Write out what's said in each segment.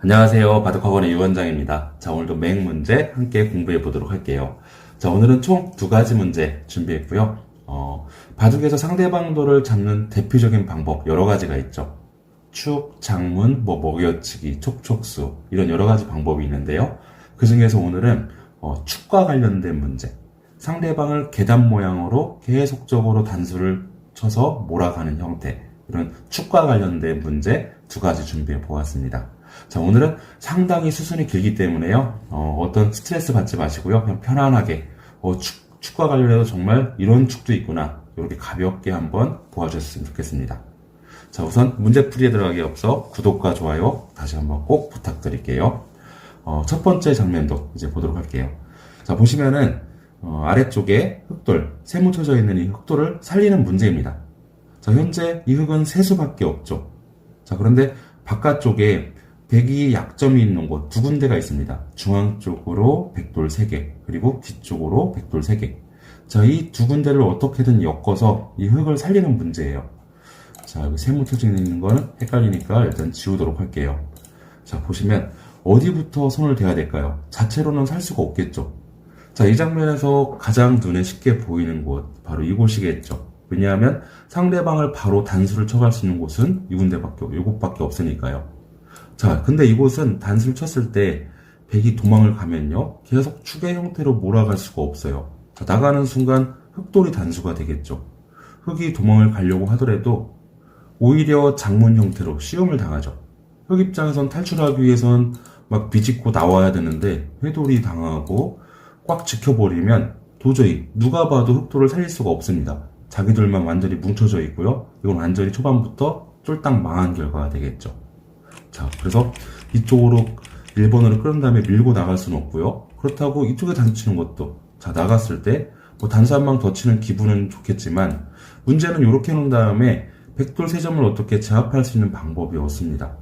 안녕하세요. 바둑학원의 유원장입니다. 자, 오늘도 맹 문제 함께 공부해 보도록 할게요. 자, 오늘은 총 두 가지 문제 준비했고요. 바둑에서 상대방도를 잡는 대표적인 방법 여러 가지가 있죠. 축, 장문, 먹여치기, 촉촉수 이런 여러 가지 방법이 있는데요. 그 중에서 오늘은 축과 관련된 문제. 상대방을 계단 모양으로 계속적으로 단수를 쳐서 몰아가는 형태. 이런 축과 관련된 문제 두 가지 준비해 보았습니다. 자, 오늘은 상당히 수순이 길기 때문에요. 어떤 스트레스 받지 마시고요. 그냥 편안하게 축과 관련해서 정말 이런 축도 있구나. 이렇게 가볍게 한번 보아주셨으면 좋겠습니다. 자, 우선 문제풀이에 들어가기 앞서 구독과 좋아요 다시 한번 꼭 부탁드릴게요. 첫 번째 장면도 이제 보도록 할게요. 자, 보시면은 아래쪽에 흑돌, 세모 쳐져 있는 이 흑돌을 살리는 문제입니다. 자, 현재 이 흑은 세 수밖에 없죠. 자, 그런데 바깥쪽에 백이 약점이 있는 곳 두 군데가 있습니다. 중앙 쪽으로 백돌 3개, 그리고 뒤쪽으로 백돌 3개. 자, 이 두 군데를 어떻게든 엮어서 이 흑을 살리는 문제예요. 자, 여기 세모 쳐져 있는 거는 헷갈리니까 일단 지우도록 할게요. 자, 보시면 어디부터 손을 대야 될까요? 자체로는 살 수가 없겠죠. 자, 이 장면에서 가장 눈에 쉽게 보이는 곳, 바로 이곳이겠죠. 왜냐하면 상대방을 바로 단수를 쳐갈 수 있는 곳은 이곳밖에 없으니까요. 자, 근데 이곳은 단수를 쳤을 때 백이 도망을 가면요, 계속 축의 형태로 몰아갈 수가 없어요. 자, 나가는 순간 흑돌이 단수가 되겠죠. 흑이 도망을 가려고 하더라도 오히려 장문 형태로 시험을 당하죠. 흑 입장에선 탈출하기 위해선 막 비집고 나와야 되는데 회돌이 당하고 꽉 지켜버리면 도저히 누가 봐도 흑돌을 살릴 수가 없습니다. 자기들만 완전히 뭉쳐져 있고요. 이건 완전히 초반부터 쫄딱 망한 결과가 되겠죠. 자, 그래서 이쪽으로 1번으로 끌은 다음에 밀고 나갈 수는 없고요. 그렇다고 이쪽에 단수 치는 것도, 자, 나갔을 때 단수 한 방 더 치는 기분은 좋겠지만 문제는 이렇게 해놓은 다음에 백돌 3점을 어떻게 제압할 수 있는 방법이 없습니다.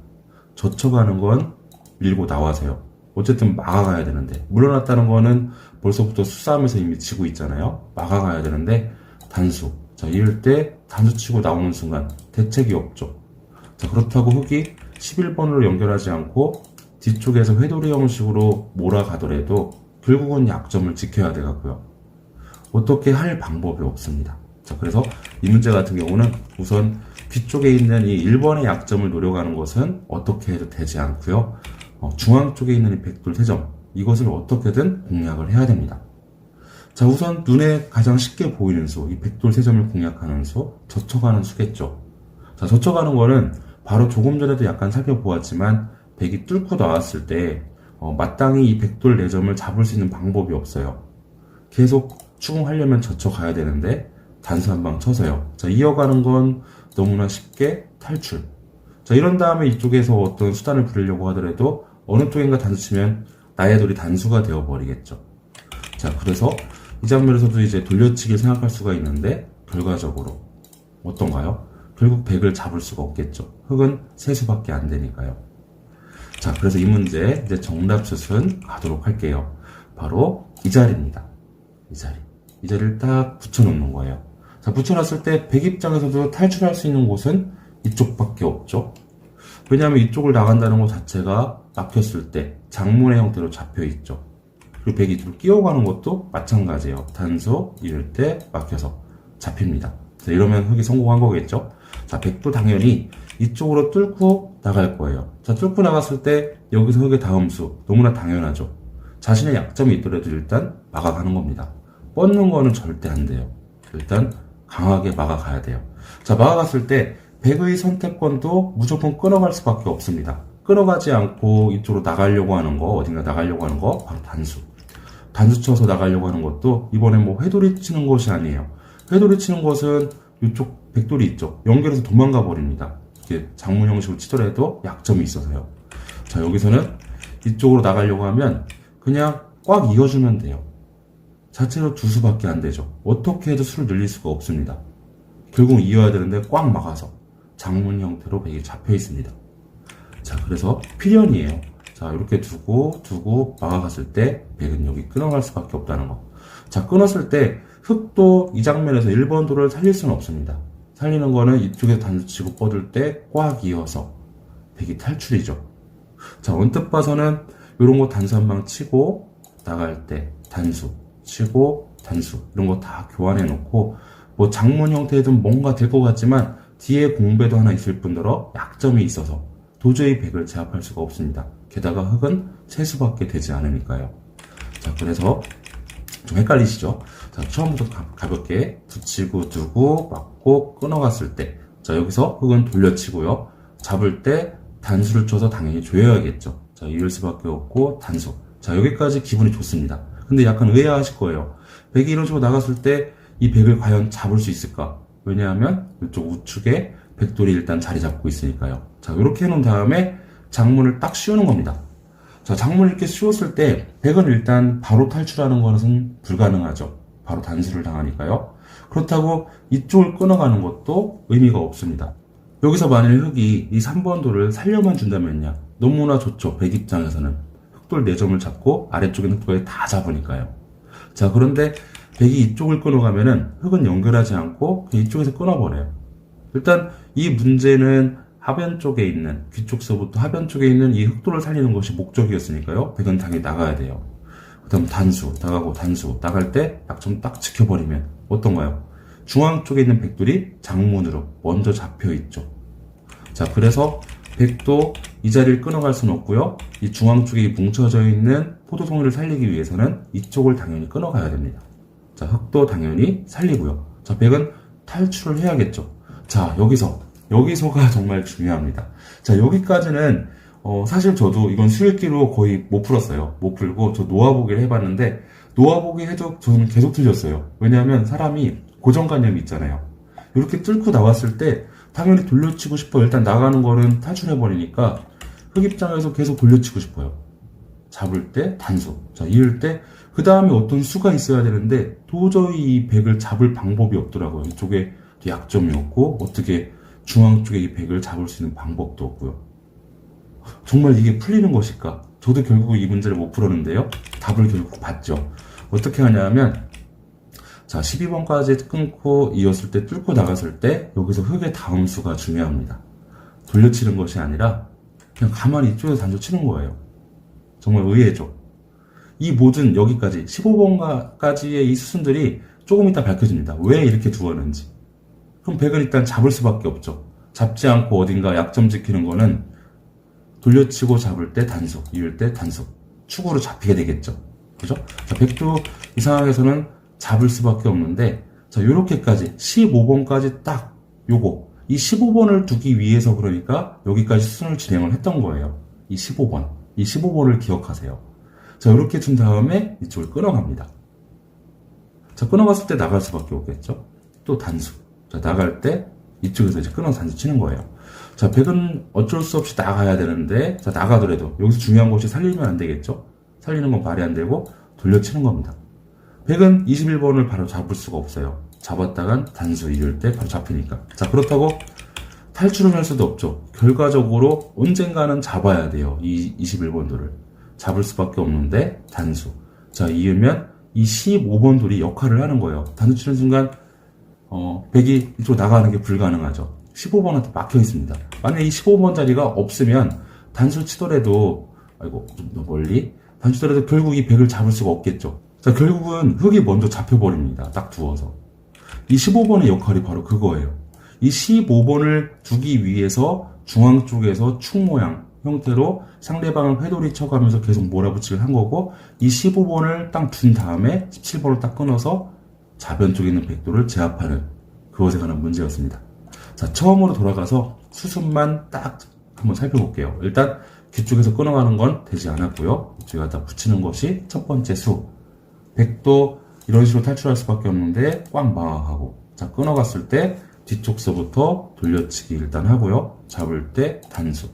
젖혀가는 건 밀고 나와서요. 어쨌든 막아가야 되는데, 물러났다는 거는 벌써부터 수싸움에서 이미 지고 있잖아요. 막아가야 되는데 단수. 자, 이럴 때 단수 치고 나오는 순간 대책이 없죠. 자, 그렇다고 흑이 11번으로 연결하지 않고 뒤쪽에서 회돌이 형식으로 몰아가더라도 결국은 약점을 지켜야 되고요. 어떻게 할 방법이 없습니다. 자, 그래서 이 문제 같은 경우는 우선 뒤쪽에 있는 이 1번의 약점을 노려가는 것은 어떻게 해도 되지 않고요. 중앙 쪽에 있는 이 백돌 3점, 이것을 어떻게든 공략을 해야 됩니다. 자, 우선 눈에 가장 쉽게 보이는 수, 이 백돌 3점을 공략하는 수, 젖혀가는 수겠죠. 자, 젖혀가는 거는 바로 조금 전에도 약간 살펴보았지만 백이 뚫고 나왔을 때 마땅히 이 백돌 4점을 잡을 수 있는 방법이 없어요. 계속 추궁하려면 젖혀가야 되는데 단수 한 방 쳐서요. 자, 이어가는 건 너무나 쉽게 탈출. 자, 이런 다음에 이쪽에서 어떤 수단을 부리려고 하더라도 어느 쪽인가 단수 치면 나의 돌이 단수가 되어버리겠죠. 자, 그래서 이 장면에서도 이제 돌려치기를 생각할 수가 있는데 결과적으로 어떤가요? 결국 백을 잡을 수가 없겠죠. 흑은 세 수밖에 안 되니까요. 자, 그래서 이 문제 이제 정답 수순 가도록 할게요. 바로 이 자리입니다. 이 자리. 이 자리를 딱 붙여놓는 거예요. 자, 붙여놨을 때 백 입장에서도 탈출할 수 있는 곳은 이쪽밖에 없죠. 왜냐하면 이쪽을 나간다는 것 자체가 막혔을 때 장문의 형태로 잡혀있죠. 그리고 백이 이쪽으로 끼어가는 것도 마찬가지예요. 단수 이럴 때 막혀서 잡힙니다. 자, 이러면 흑이 성공한 거겠죠. 자, 백도 당연히 이쪽으로 뚫고 나갈 거예요. 자, 뚫고 나갔을 때 여기서 흑의 다음 수 너무나 당연하죠. 자신의 약점이 있더라도 일단 막아가는 겁니다. 뻗는 거는 절대 안 돼요. 일단 강하게 막아가야 돼요. 자, 막아갔을 때 백의 선택권도 무조건 끊어갈 수밖에 없습니다. 끊어가지 않고 이쪽으로 나가려고 하는 거, 어딘가 나가려고 하는 거 바로 단수. 단수 쳐서 나가려고 하는 것도 이번에 회돌이 치는 것이 아니에요. 회돌이 치는 것은 이쪽 백돌이 있죠. 연결해서 도망가 버립니다. 이게 장문 형식으로 치더라도 약점이 있어서요. 자, 여기서는 이쪽으로 나가려고 하면 그냥 꽉 이어주면 돼요. 자체로 두 수밖에 안 되죠. 어떻게 해도 수를 늘릴 수가 없습니다. 결국 이어야 되는데 꽉 막아서 장문 형태로 백이 잡혀 있습니다. 자, 그래서 필연이에요. 자, 이렇게 두고 막아갔을 때 백은 여기 끊어갈 수밖에 없다는 거. 자, 끊었을 때 흑도 이 장면에서 1번 돌을 살릴 수는 없습니다. 살리는 거는 이쪽에서 단수 치고 뻗을 때 꽉 이어서 백이 탈출이죠. 자, 언뜻 봐서는 이런 거 단수 한 방 치고 나갈 때 단수 치고 단수 이런 거 다 교환해 놓고 뭐 장문 형태든 뭔가 될 것 같지만 뒤에 공배도 하나 있을 뿐더러 약점이 있어서 도저히 백을 제압할 수가 없습니다. 게다가 흑은 세수밖에 되지 않으니까요. 자, 그래서 좀 헷갈리시죠? 자, 처음부터 가볍게 붙이고 두고 맞고 끊어갔을 때, 자, 여기서 흑은 돌려치고요. 잡을 때 단수를 쳐서 당연히 조여야겠죠. 자, 이을 수밖에 없고 단수. 자, 여기까지 기분이 좋습니다. 근데 약간 의아하실 거예요. 백이 이런 식으로 나갔을 때 이 백을 과연 잡을 수 있을까? 왜냐하면 이쪽 우측에 백돌이 일단 자리 잡고 있으니까요. 자, 이렇게 해놓은 다음에 장문을 딱 씌우는 겁니다. 자, 장문을 이렇게 씌웠을 때 백은 일단 바로 탈출하는 것은 불가능하죠. 바로 단수를 당하니까요. 그렇다고 이쪽을 끊어가는 것도 의미가 없습니다. 여기서 만일 흑이 이 3번 돌을 살려만 준다면요. 너무나 좋죠. 백 입장에서는. 흑돌 4점을 잡고 아래쪽에 흑돌에 다 잡으니까요. 자, 그런데 백이 이쪽을 끊어가면은 흑은 연결하지 않고 이쪽에서 끊어버려요. 일단 이 문제는 하변 쪽에 있는, 귀 쪽서부터 하변 쪽에 있는 이 흑돌을 살리는 것이 목적이었으니까요. 백은 당연히 나가야 돼요. 그 다음 단수, 나가고 단수, 나갈 때 약점 딱 지켜버리면 어떤가요? 중앙 쪽에 있는 백돌이 장문으로 먼저 잡혀있죠. 자, 그래서 백도 이 자리를 끊어갈 수는 없고요. 이 중앙 쪽에 뭉쳐져 있는 포도송이를 살리기 위해서는 이쪽을 당연히 끊어가야 됩니다. 자, 흑도 당연히 살리고요. 자, 백은 탈출을 해야겠죠. 자, 여기서가 정말 중요합니다. 자, 여기까지는 사실 저도 이건 수읽기로 거의 못 풀었어요. 못 풀고 저 놓아보기를 해봤는데 놓아보기 해도 저는 계속 틀렸어요. 왜냐하면 사람이 고정관념이 있잖아요. 이렇게 뚫고 나왔을 때 당연히 돌려치고 싶어요. 일단 나가는 거는 탈출해버리니까 흑 입장에서 계속 돌려치고 싶어요. 잡을 때 단수, 자, 이을 때 그 다음에 어떤 수가 있어야 되는데 도저히 이 백을 잡을 방법이 없더라고요. 이쪽에 약점이 없고 어떻게 중앙 쪽에 이 백을 잡을 수 있는 방법도 없고요. 정말 이게 풀리는 것일까? 저도 결국 이 문제를 못 풀었는데요. 답을 결국 봤죠. 어떻게 하냐면 자, 12번까지 끊고 이었을 때 뚫고 나갔을 때 여기서 흑의 다음 수가 중요합니다. 돌려치는 것이 아니라 그냥 가만히 이쪽에서 단수 치는 거예요. 정말 의외죠. 이 모든 여기까지 15번까지의 이 수순들이 조금 이따 밝혀집니다. 왜 이렇게 두었는지. 그럼 백은 일단 잡을 수밖에 없죠. 잡지 않고 어딘가 약점 지키는 거는 돌려치고 잡을 때 단수, 이을 때 단수, 축으로 잡히게 되겠죠. 그죠? 자, 백도 이 상황에서는 잡을 수밖에 없는데, 자, 요렇게까지 15번까지 딱 요거 이 15번을 두기 위해서 그러니까 여기까지 수순을 진행을 했던 거예요. 이 15번을 기억하세요. 자, 이렇게 둔 다음에 이쪽을 끊어갑니다. 자, 끊어갔을 때 나갈 수밖에 없겠죠. 또 단수. 자, 나갈 때 이쪽에서 이제 끊어서 단수 치는 거예요. 자, 백은 어쩔 수 없이 나가야 되는데, 자, 나가더라도 여기서 중요한 것이 살리면 안 되겠죠. 살리는 건 말이 안 되고 돌려치는 겁니다. 백은 21번을 바로 잡을 수가 없어요. 잡았다간 단수 이럴 때 바로 잡히니까. 자, 그렇다고 탈출을 할 수도 없죠. 결과적으로 언젠가는 잡아야 돼요. 이 21번 돌을. 잡을 수밖에 없는데 단수. 자, 이으면 이 15번 돌이 역할을 하는 거예요. 단수 치는 순간 백이 이쪽으로 나가는 게 불가능하죠. 15번한테 막혀 있습니다. 만약에 이 15번 자리가 없으면 단수 치더라도 좀 더 멀리 단수 치더라도 결국 이 백을 잡을 수가 없겠죠. 자, 결국은 흑이 먼저 잡혀버립니다. 딱 두어서. 이 15번의 역할이 바로 그거예요. 이 15번을 두기 위해서 중앙 쪽에서 축 모양 형태로 상대방을 회돌이 쳐가면서 계속 몰아붙이기를 한 거고, 이 15번을 딱 둔 다음에 17번을 딱 끊어서 좌변 쪽에 있는 백도를 제압하는 그것에 관한 문제였습니다. 자, 처음으로 돌아가서 수순만 딱 한번 살펴볼게요. 일단 뒤쪽에서 끊어가는 건 되지 않았고요. 이쪽에 갖다 붙이는 것이 첫 번째 수. 백도 이런 식으로 탈출할 수밖에 없는데 꽉 막아가고, 자, 끊어갔을 때 뒤쪽서부터 돌려치기 일단 하고요. 잡을 때 단수,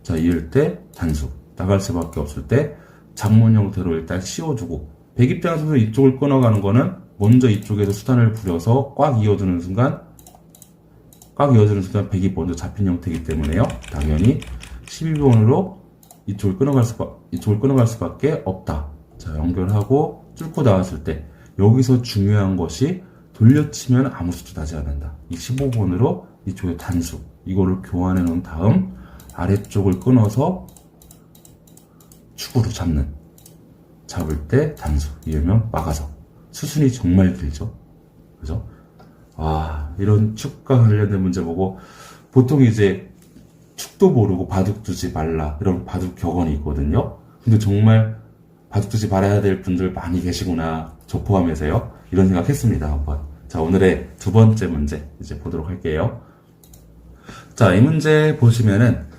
자, 이을 때 단수, 나갈 수밖에 없을 때 장문 형태로 일단 씌워주고, 백 입장에서 이쪽을 끊어가는 거는 먼저 이쪽에서 수단을 부려서 꽉 이어주는 순간 백이 먼저 잡힌 형태이기 때문에요. 당연히 12번으로 이쪽을 끊어갈 수밖에 없다. 자, 연결하고 뚫고 나왔을 때 여기서 중요한 것이 돌려치면 아무 수도 나지 않는다. 이 15번으로 이쪽에 단수, 이거를 교환해 놓은 다음 아래쪽을 끊어서 축으로 잡을 때 단수, 이으면 막아서. 수순이 정말 길죠. 그죠? 이런 축과 관련된 문제 보고 보통 이제 축도 모르고 바둑 두지 말라 이런 바둑 격언이 있거든요. 근데 정말 바둑 두지 말아야 될 분들 많이 계시구나, 저 포함해서요. 이런 생각했습니다, 한번. 자, 오늘의 두 번째 문제 이제 보도록 할게요. 자, 이 문제 보시면은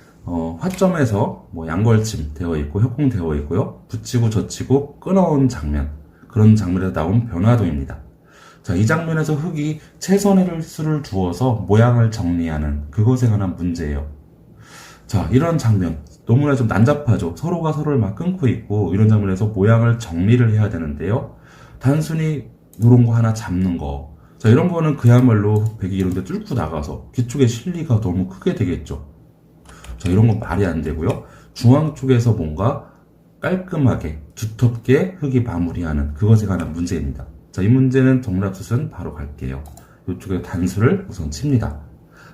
화점에서 뭐 양걸침 되어 있고 협공 되어 있고요. 붙이고 젖히고 끊어온 장면, 그런 장면에서 나온 변화도입니다. 자, 이 장면에서 흙이 최선의 수를 두어서 모양을 정리하는 그것에 관한 문제예요. 자, 이런 장면 너무나 좀 난잡하죠. 서로가 서로를 막 끊고 있고 이런 장면에서 모양을 정리를 해야 되는데요. 단순히 이런 거 하나 잡는 거, 자, 이런 거는 그야말로 백이 이런 데 뚫고 나가서 뒤쪽에 실리가 너무 크게 되겠죠. 자, 이런 건 말이 안 되고요. 중앙 쪽에서 뭔가 깔끔하게 두텁게 흙이 마무리하는 그것에 관한 문제입니다. 자, 이 문제는 정답수순 바로 갈게요. 이쪽에 단수를 우선 칩니다.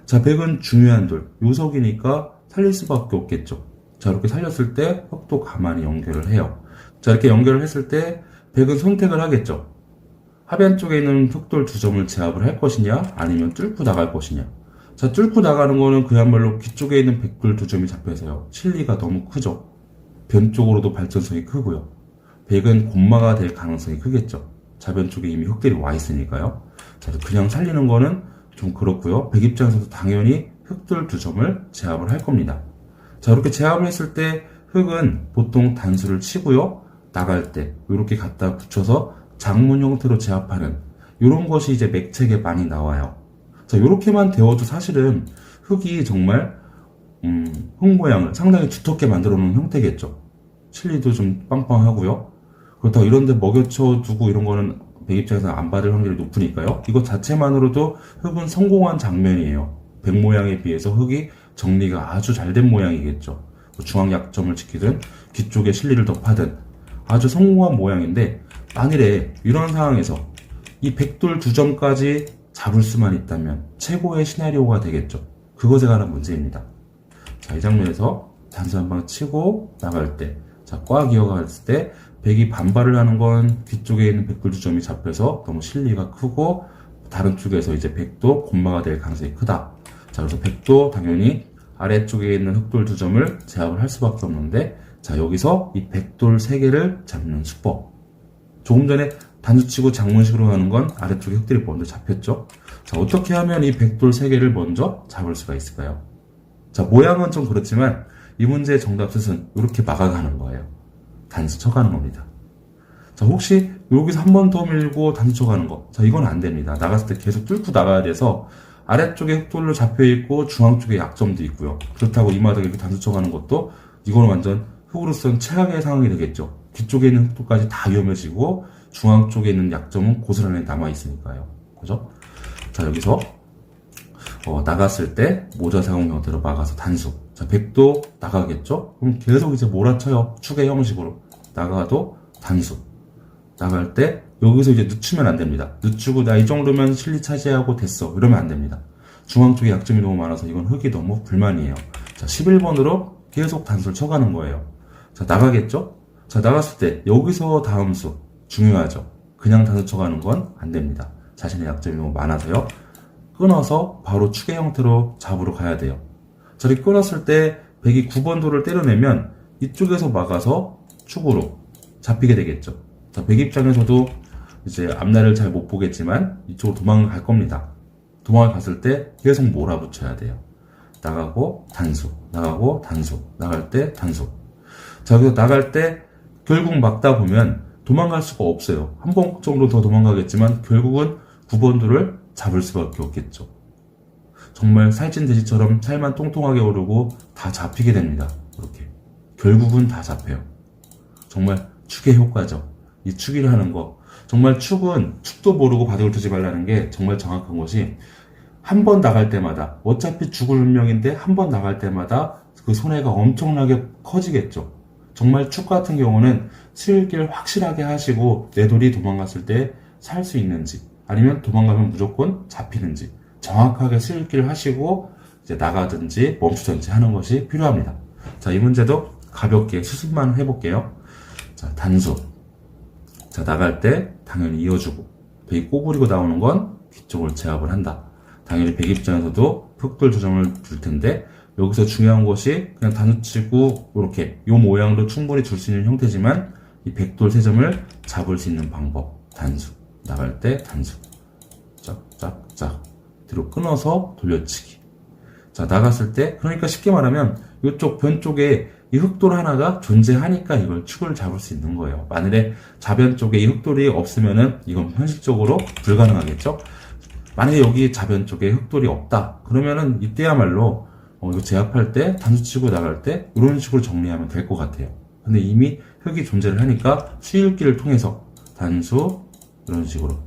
자, 백은 중요한 돌, 요석이니까 살릴 수밖에 없겠죠. 자, 이렇게 살렸을 때 흙도 가만히 연결을 해요. 자, 이렇게 연결을 했을 때 백은 선택을 하겠죠. 하변 쪽에 있는 흙돌 두 점을 제압을 할 것이냐, 아니면 뚫고 나갈 것이냐. 자, 뚫고 나가는 거는 그야말로 뒤쪽에 있는 백돌 두 점이 잡혀서요. 실리가 너무 크죠. 변 쪽으로도 발전성이 크고요. 백은 곤마가 될 가능성이 크겠죠. 자변 쪽에 이미 흙들이 와 있으니까요. 자, 그냥 살리는 거는 좀 그렇고요. 백 입장에서도 당연히 흙돌 두 점을 제압을 할 겁니다. 자, 이렇게 제압을 했을 때 흙은 보통 단수를 치고요. 나갈 때 이렇게 갖다 붙여서 장문 형태로 제압하는 이런 것이 이제 맥책에 많이 나와요. 자, 이렇게만 되어도 사실은 흙이 정말 흙 모양을 상당히 두텁게 만들어 놓은 형태겠죠. 실리도 좀 빵빵하고요. 그렇다고 이런데 먹여쳐 두고 이런 거는 백 입장에서 안 받을 확률이 높으니까요. 이것 자체만으로도 흙은 성공한 장면이에요. 백 모양에 비해서 흙이 정리가 아주 잘 된 모양이겠죠. 중앙 약점을 지키든 뒤쪽에 실리를 덮하든 아주 성공한 모양인데, 만일에 이런 상황에서 이 백돌 두 점까지 잡을 수만 있다면 최고의 시나리오가 되겠죠. 그것에 관한 문제입니다. 자, 이 장면에서 단수 한 방 치고 나갈 때, 자, 꽉 이어갔을 때 백이 반발을 하는 건 뒤쪽에 있는 백돌 두 점이 잡혀서 너무 실리가 크고 다른 쪽에서 이제 백도 곤마가 될 가능성이 크다. 자, 그래서 백도 당연히 아래쪽에 있는 흙돌 두 점을 제압을 할 수밖에 없는데, 자, 여기서 이 백돌 세 개를 잡는 수법. 조금 전에 단수치고 장문식으로 하는 건 아래쪽에 흙들이 먼저 잡혔죠. 자, 어떻게 하면 이 백돌 세 개를 먼저 잡을 수가 있을까요? 자, 모양은 좀 그렇지만 이 문제의 정답뜻은 이렇게 막아가는 거예요. 단수 쳐가는 겁니다. 자, 혹시 여기서 한 번 더 밀고 단수 쳐가는 거, 자, 이건 안 됩니다. 나갔을 때 계속 뚫고 나가야 돼서 아래쪽에 흙돌로 잡혀있고 중앙 쪽에 약점도 있고요. 그렇다고 이 마닥에 이렇게 단수 쳐가는 것도 이거는 완전 흙으로선 최악의 상황이 되겠죠. 뒤쪽에 있는 흙돌까지 다 위험해지고 중앙 쪽에 있는 약점은 고스란히 남아있으니까요. 그죠? 자, 여기서 나갔을 때 모자 사용 형태로 막아서 단수. 자, 백도 나가겠죠? 그럼 계속 이제 몰아쳐요. 축의 형식으로. 나가도 단수. 나갈 때 여기서 이제 늦추면 안 됩니다. 늦추고 나 이 정도면 실리 차지하고 됐어, 이러면 안 됩니다. 중앙 쪽에 약점이 너무 많아서 이건 흙이 너무 불만이에요. 자, 11번으로 계속 단수를 쳐가는 거예요. 자, 나가겠죠? 자, 나갔을 때 여기서 다음 수 중요하죠. 그냥 단수 쳐가는 건 안 됩니다. 자신의 약점이 너무 많아서요. 끊어서 바로 축의 형태로 잡으러 가야 돼요. 자, 이렇게 끊었을 때 백이 9번 돌을 때려내면 이쪽에서 막아서 축으로 잡히게 되겠죠. 자, 백 입장에서도 이제 앞날을 잘 못 보겠지만 이쪽으로 도망갈 겁니다. 도망을 갔을 때 계속 몰아붙여야 돼요. 나가고 단수, 나가고 단수, 나갈 때 단수. 자, 여기서 나갈 때 결국 막다 보면 도망갈 수가 없어요. 한 번 정도 더 도망가겠지만 결국은 9번 돌을 잡을 수밖에 없겠죠. 정말 살찐 돼지처럼 살만 통통하게 오르고 다 잡히게 됩니다. 이렇게 결국은 다 잡혀요. 정말 축의 효과죠. 이 축이를 하는 거, 정말 축은 축도 모르고 바둑을 두지 말라는 게 정말 정확한 것이, 한 번 나갈 때마다 어차피 죽을 운명인데 한 번 나갈 때마다 그 손해가 엄청나게 커지겠죠. 정말 축 같은 경우는 스릴길 확실하게 하시고 내 돌이 도망갔을 때 살 수 있는지, 아니면 도망가면 무조건 잡히는지 정확하게 스릴길 하시고 이제 나가든지 멈추든지 하는 것이 필요합니다. 자, 이 문제도 가볍게 수습만 해볼게요. 자, 단수. 자, 나갈 때 당연히 이어주고, 백이 꼬부리고 나오는 건 뒤쪽을 제압을 한다. 당연히 백 입장에서도 흑돌 조정을 줄 텐데, 여기서 중요한 것이 그냥 단수 치고 이렇게 이 모양도 충분히 줄 수 있는 형태지만 이 백돌 세 점을 잡을 수 있는 방법. 단수. 나갈 때 단수. 짝짝짝. 뒤로 끊어서 돌려치기. 자, 나갔을 때, 그러니까 쉽게 말하면 이쪽 변 쪽에 이 흑돌 하나가 존재하니까 이걸 축을 잡을 수 있는 거예요. 만일에 좌변 쪽에 이 흑돌이 없으면은 이건 현실적으로 불가능하겠죠? 만약에 여기 좌변 쪽에 흑돌이 없다. 그러면은 이때야말로 이거 제압할 때 단수 치고 나갈 때 이런 식으로 정리하면 될 것 같아요. 근데 이미 흑이 존재를 하니까 수일기를 통해서 단수 이런 식으로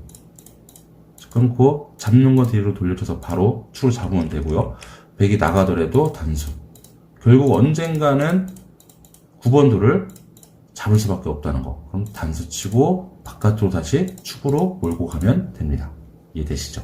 끊고 잡는 거 뒤로 돌려쳐서 바로 축을 잡으면 되고요. 백이 나가더라도 단수. 결국 언젠가는 9번도를 잡을 수밖에 없다는 거. 그럼 단수 치고 바깥으로 다시 축으로 몰고 가면 됩니다. 이해되시죠?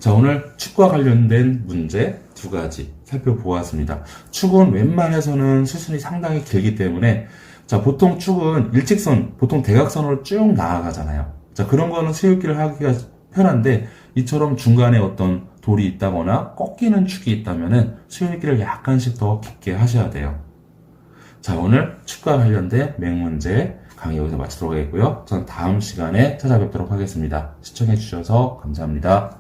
자, 오늘 축과 관련된 문제 2가지 살펴보았습니다. 축은 웬만해서는 수순이 상당히 길기 때문에 자, 보통 축은 일직선, 보통 대각선으로 쭉 나아가잖아요. 자, 그런 거는 수읽기를 하기가 편한데 이처럼 중간에 어떤 돌이 있다거나 꺾이는 축이 있다면은 수읽기를 약간씩 더 깊게 하셔야 돼요. 자, 오늘 축과 관련된 맹문제 강의 여기서 마치도록 하겠고요. 전 다음 시간에 찾아뵙도록 하겠습니다. 시청해 주셔서 감사합니다.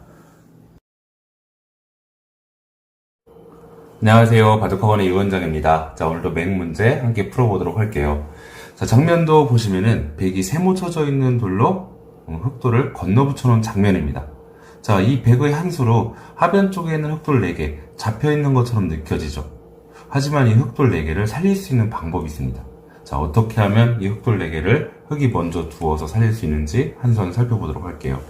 안녕하세요. 바둑학원의 이원장입니다. 자, 오늘도 맹문제 함께 풀어보도록 할게요. 자, 장면도 보시면은 백이 세모 쳐져 있는 돌로 흑돌을 건너 붙여놓은 장면입니다. 자, 이 백의 한 수로 하변 쪽에는 흑돌 4개 잡혀있는 것처럼 느껴지죠. 하지만 이 흑돌 4개를 살릴 수 있는 방법이 있습니다. 자, 어떻게 하면 이 흑돌 4개를 흑이 먼저 두어서 살릴 수 있는지 한 선 살펴보도록 할게요.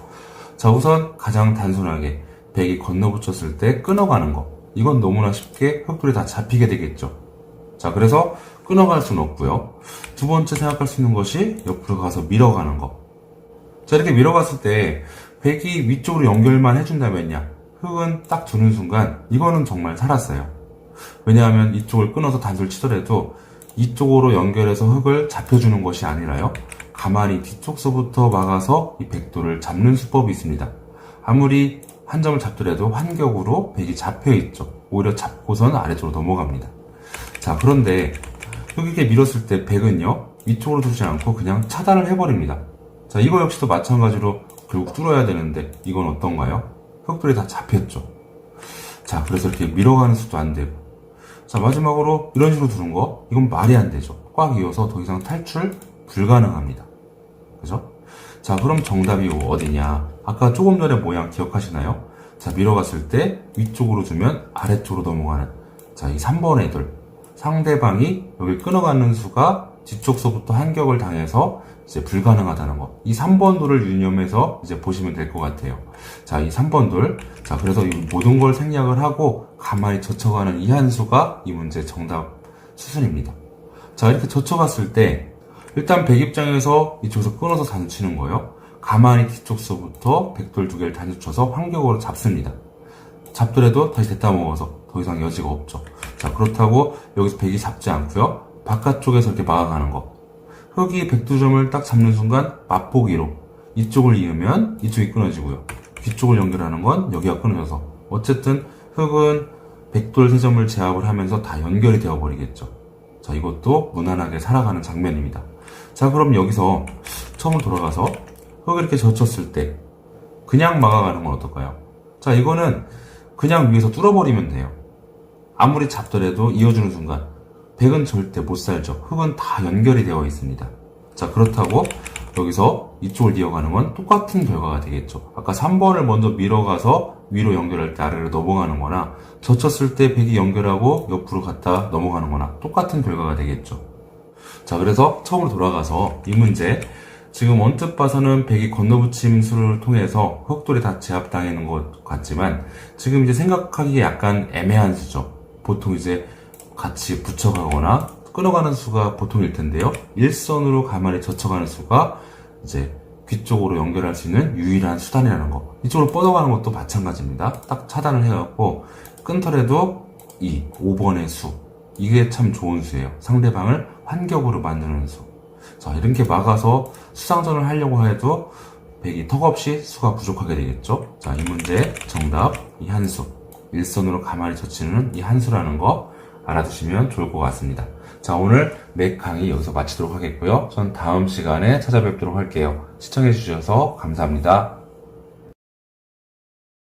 자, 우선 가장 단순하게 백이 건너 붙였을 때 끊어가는 거. 이건 너무나 쉽게 흑돌이 다 잡히게 되겠죠. 자, 그래서 끊어갈 수는 없고요. 두 번째 생각할 수 있는 것이 옆으로 가서 밀어가는 거. 자, 이렇게 밀어갔을 때 백이 위쪽으로 연결만 해준다면야 흑은 딱 두는 순간 이거는 정말 살았어요. 왜냐하면 이쪽을 끊어서 단수를 치더라도 이쪽으로 연결해서 흑을 잡혀주는 것이 아니라요, 가만히 뒤쪽서부터 막아서 이 백돌을 잡는 수법이 있습니다. 아무리 한 점을 잡더라도 환격으로 백이 잡혀있죠. 오히려 잡고선 아래쪽으로 넘어갑니다. 자, 그런데 흑에게 밀었을 때 백은요, 위쪽으로 두지 않고 그냥 차단을 해버립니다. 자, 이거 역시도 마찬가지로 결국 뚫어야 되는데 이건 어떤가요? 흑돌이 다 잡혔죠. 자, 그래서 이렇게 밀어가는 수도 안 되고, 자, 마지막으로 이런 식으로 두는 거, 이건 말이 안 되죠. 꽉 이어서 더 이상 탈출 불가능합니다. 그죠? 자, 그럼 정답이 어디냐? 아까 조금 전에 모양 기억하시나요? 자, 밀어갔을 때 위쪽으로 두면 아래쪽으로 넘어가는, 자, 이 3번의 돌. 상대방이 여기 끊어가는 수가 뒤쪽서부터 한격을 당해서 이제 불가능하다는 거. 이 3번 돌을 유념해서 이제 보시면 될 것 같아요. 자, 이 3번 돌. 자, 그래서 이 모든 걸 생략을 하고 가만히 젖혀가는 이 한 수가 이 문제 정답 수순입니다. 자, 이렇게 젖혀갔을 때 일단 백 입장에서 이쪽에서 끊어서 단수 치는 거예요. 가만히 뒤쪽서부터 백돌 2개를 단수 쳐서 환격으로 잡습니다. 잡더라도 다시 됐다 먹어서 더 이상 여지가 없죠. 자, 그렇다고 여기서 백이 잡지 않고요, 바깥쪽에서 이렇게 막아가는 거. 흑이 백두점을 딱 잡는 순간 맛보기로 이쪽을 이으면 이쪽이 끊어지고요, 뒤쪽을 연결하는 건 여기가 끊어져서 어쨌든 흑은 백돌 3점을 제압을 하면서 다 연결이 되어 버리겠죠. 자, 이것도 무난하게 살아가는 장면입니다. 자, 그럼 여기서 처음으로 돌아가서 흑을 이렇게 젖혔을 때 그냥 막아가는 건 어떨까요? 자, 이거는 그냥 위에서 뚫어버리면 돼요. 아무리 잡더라도 이어주는 순간 백은 절대 못 살죠. 흑은 다 연결이 되어 있습니다. 자, 그렇다고 여기서 이쪽을 이어가는 건 똑같은 결과가 되겠죠. 아까 3번을 먼저 밀어가서 위로 연결할 때 아래로 넘어가는 거나 젖혔을 때 백이 연결하고 옆으로 갔다 넘어가는 거나 똑같은 결과가 되겠죠. 자, 그래서 처음으로 돌아가서 이 문제, 지금 언뜻 봐서는 백이 건너붙임수를 통해서 흑돌이 다 제압당하는 것 같지만 지금 이제 생각하기에 약간 애매한 수죠. 보통 이제 같이 붙여가거나 끊어가는 수가 보통일 텐데요, 일선으로 가만히 젖혀가는 수가 이제 귀 쪽으로 연결할 수 있는 유일한 수단이라는 거. 이쪽으로 뻗어가는 것도 마찬가지입니다. 딱 차단을 해갖고 끊더라도 5번의 수, 이게 참 좋은 수예요. 상대방을 환격으로 만드는 수. 자, 이렇게 막아서 수상전을 하려고 해도 백이 턱없이 수가 부족하게 되겠죠. 자, 이 문제 정답 이 한수. 일선으로 가만히 젖히는 이 한수라는 거 알아두시면 좋을 것 같습니다. 자, 오늘 맥 강의 여기서 마치도록 하겠고요. 전 다음 시간에 찾아뵙도록 할게요. 시청해 주셔서 감사합니다.